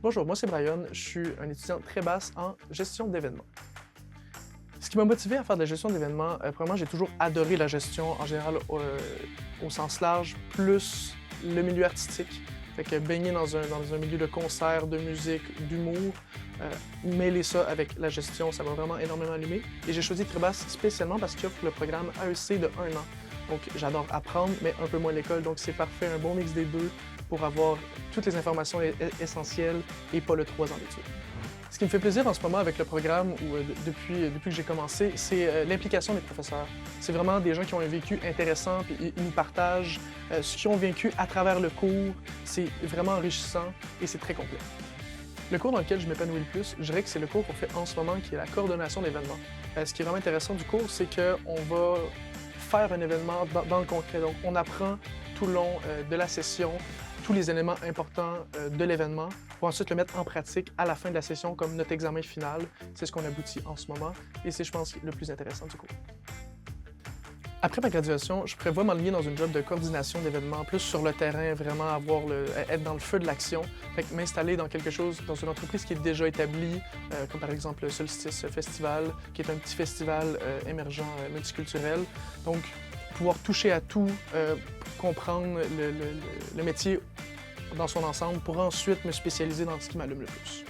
Bonjour, moi c'est Brian, je suis un étudiant très basse en gestion d'événements. Ce qui m'a motivé à faire de la gestion d'événements, premièrement, j'ai toujours adoré la gestion en général au sens large, plus le milieu artistique. Fait que baigner dans un milieu de concert, de musique, d'humour, mêler ça avec la gestion, ça m'a vraiment énormément allumé. Et j'ai choisi Tribas spécialement parce qu'il offre le programme AEC de 1 an. Donc j'adore apprendre, mais un peu moins l'école, donc c'est parfait, un bon mix des deux pour avoir toutes les informations essentielles et pas le 3 ans d'études. Ce qui me fait plaisir en ce moment avec le programme, ou depuis que j'ai commencé, c'est l'implication des professeurs. C'est vraiment des gens qui ont un vécu intéressant, puis ils nous partagent ce qu'ils ont vécu à travers le cours. C'est vraiment enrichissant et c'est très complet. Le cours dans lequel je m'épanouis le plus, je dirais que c'est le cours qu'on fait en ce moment, qui est la coordination d'événements. Ce qui est vraiment intéressant du cours, c'est qu'on va faire un événement dans le concret. Donc, on apprend tout le long de la session tous les éléments importants de l'événement pour ensuite le mettre en pratique à la fin de la session comme notre examen final. C'est ce qu'on aboutit en ce moment et c'est, je pense, le plus intéressant du cours. Après ma graduation, je prévois m'enligner dans une job de coordination d'événements, plus sur le terrain, vraiment être dans le feu de l'action, m'installer dans quelque chose, dans une entreprise qui est déjà établie, comme par exemple le Solstice Festival, qui est un petit festival émergent multiculturel. Donc, pouvoir toucher à tout, comprendre le métier dans son ensemble pour ensuite me spécialiser dans ce qui m'allume le plus.